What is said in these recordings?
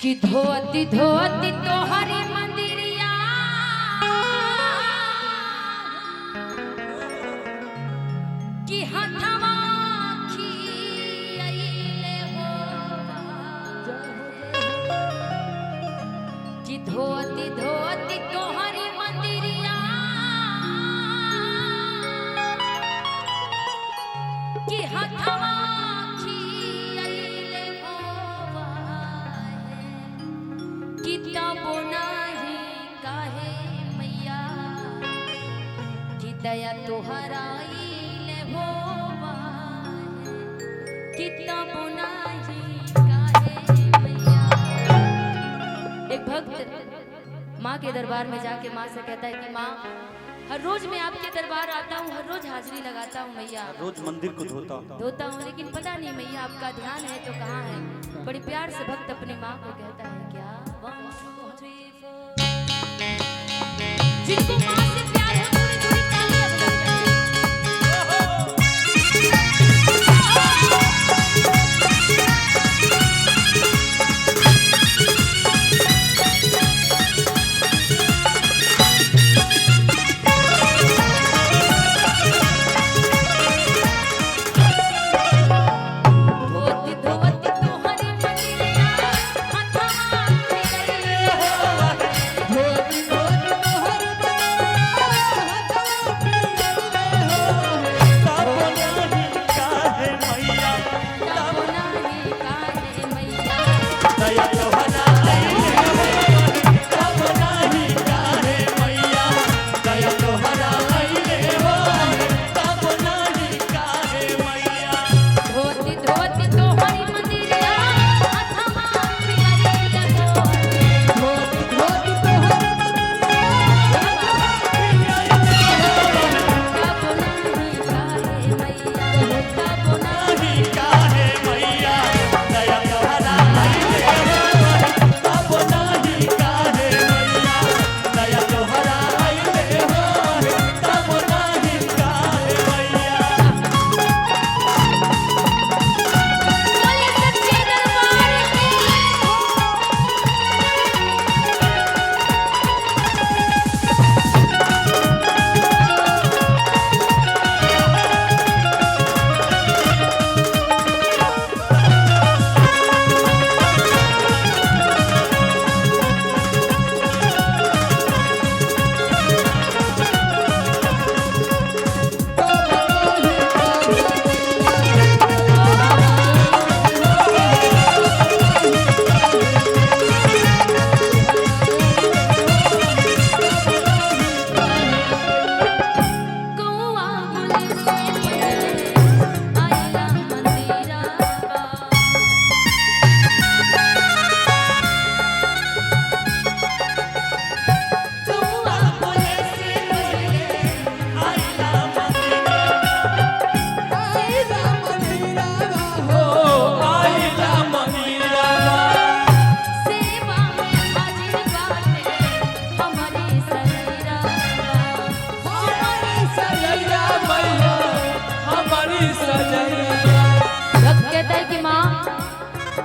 कि धोती धोती तोहरी मंदिरिया कि हथवा खियाइले हो कि धोती धोती तोहरी मंदिरिया कि हथवा दया तोहराई ले हो कितना बुनाई काहे मैया। एक भक्त माँ के दरबार में जाके माँ से कहता है कि माँ हर रोज मैं आपके दरबार आता हूँ, हर रोज हाजिरी लगाता हूँ मैया, रोज मंदिर को धोता हूँ, लेकिन पता नहीं मैया आपका ध्यान है तो कहाँ है। बड़ी प्यार से भक्त अपनी माँ को कहता है क्या जिनको माँ से प्यार है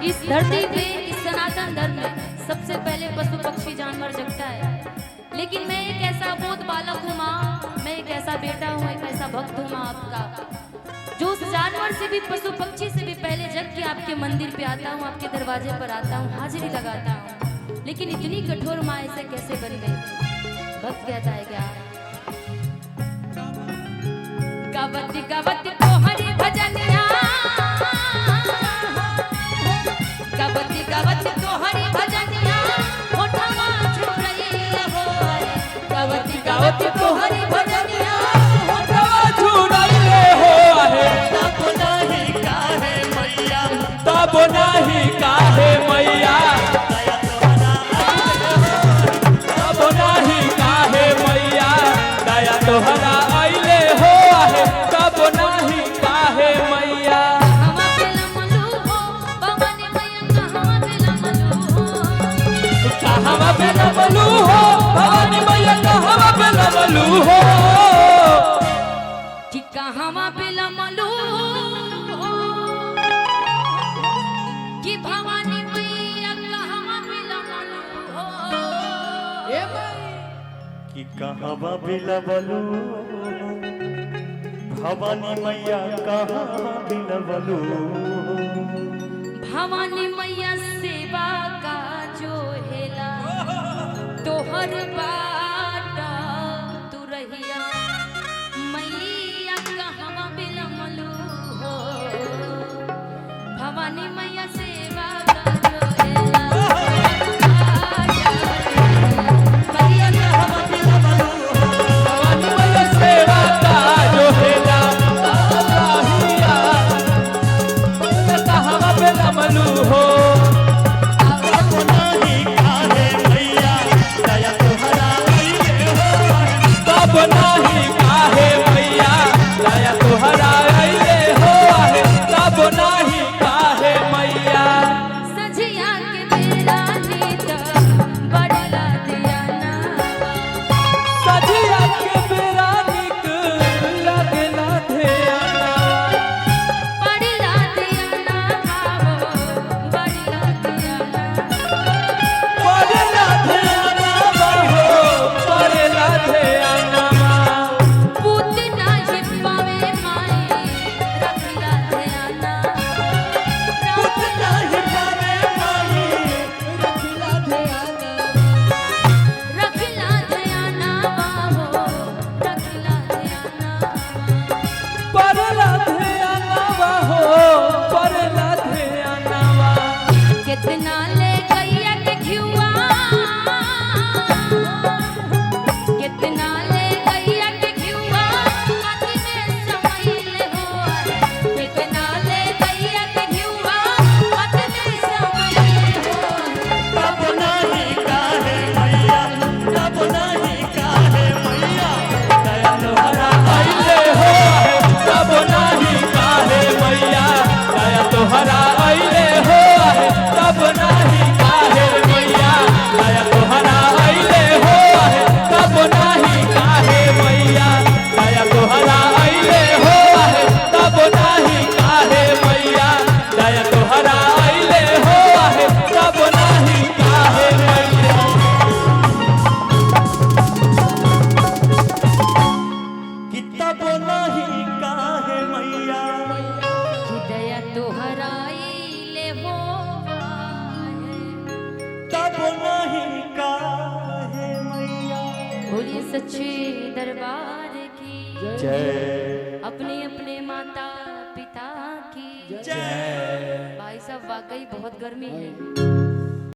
इस धरती पे इस सनातन धर्म में सबसे पहले पशु पक्षी जानवर जगता है, लेकिन मैं एक ऐसा बोध बालक हूँ माँ, मैं एक ऐसा बेटा हूँ, एक ऐसा भक्त हूँ माँ आपका, जो उस जानवर से भी पशु पक्षी से भी पहले जग के आपके मंदिर पे आता हूँ, आपके दरवाजे पर आता हूँ, हाजिरी लगाता हूँ। लेकिन इतनी कठोर माँ ऐसे कैसे बन गई? भक्त कहता है क्या गावती गावती तोहरी भजनिया गावती गावती तोहरी भजनिया होठवा छुरई हो गावती गावती तोहरी भजनिया होठवा छुरई हो आहे तब नहीं काहे मैया तब नहीं काहे मैया तब नहीं काहे मैया दया तोहरा आइले हो आहे तब नहीं काहे मैया कहवा पे लमलू हो भवानी मैया कहवा पे लमलू हो कि कहवा पे लमलू कि भवानी मैया कहवा पे कहवा बिलवलू भवानी मैया कहवा बिलवलू भवानी मैया सेवा का जो हेला तोहर बाटा तू रहिया मैया कहवा बिलमलू हो भवानी मैया सेवा का जो हेला मैया कहवा बिलमलू भवानी मैया सेवा का जो हेला राहिया कहवा पे लमलू हो तब नाही काहे मैया दया तोहरा अइले हो आहे तब नाही काहे मैया सजिया के बेरा नीत बड़ला दियाना सजिया के बेरा निक लगला ध्याना बड़ला दियाना आवो बड़ला दियाना परेला ध्याना बहो परेला ध्याना पूत नाही पावे माई रखला दियाना पूत नाही पावे माई रखला दियाना आवो रखला दियाना परेला ध्याना बहो परेला ध्याना कितना ले गैया के घिउआ कितना ले गैया के घिउआ हाथी में समाइले हो कितना ले गैया के घिउआ हाथी में समाइले हो तब नहीं काहे मैया तब नहीं काहे मैया दया तोहरा अइले हो आहे तब नाही काहे मैया दया तोहरा अइले हो आहे तब नाही काहे मैया दया तोहरा अइले हो आहे तब नाही काहे मैया दया तोहरा अइले हो आहे तब नाही काहे मैया दया तोहरा अइले हो आहे तब नाही काहे मैया कि तब नहीं काहे मैया कि दया तोहराई ले हो तब नहीं काहे मैया बोलिए सच्चे दरबार की जय अपने अपने माता पिता की जय भाई साहब वाकई बहुत गर्मी है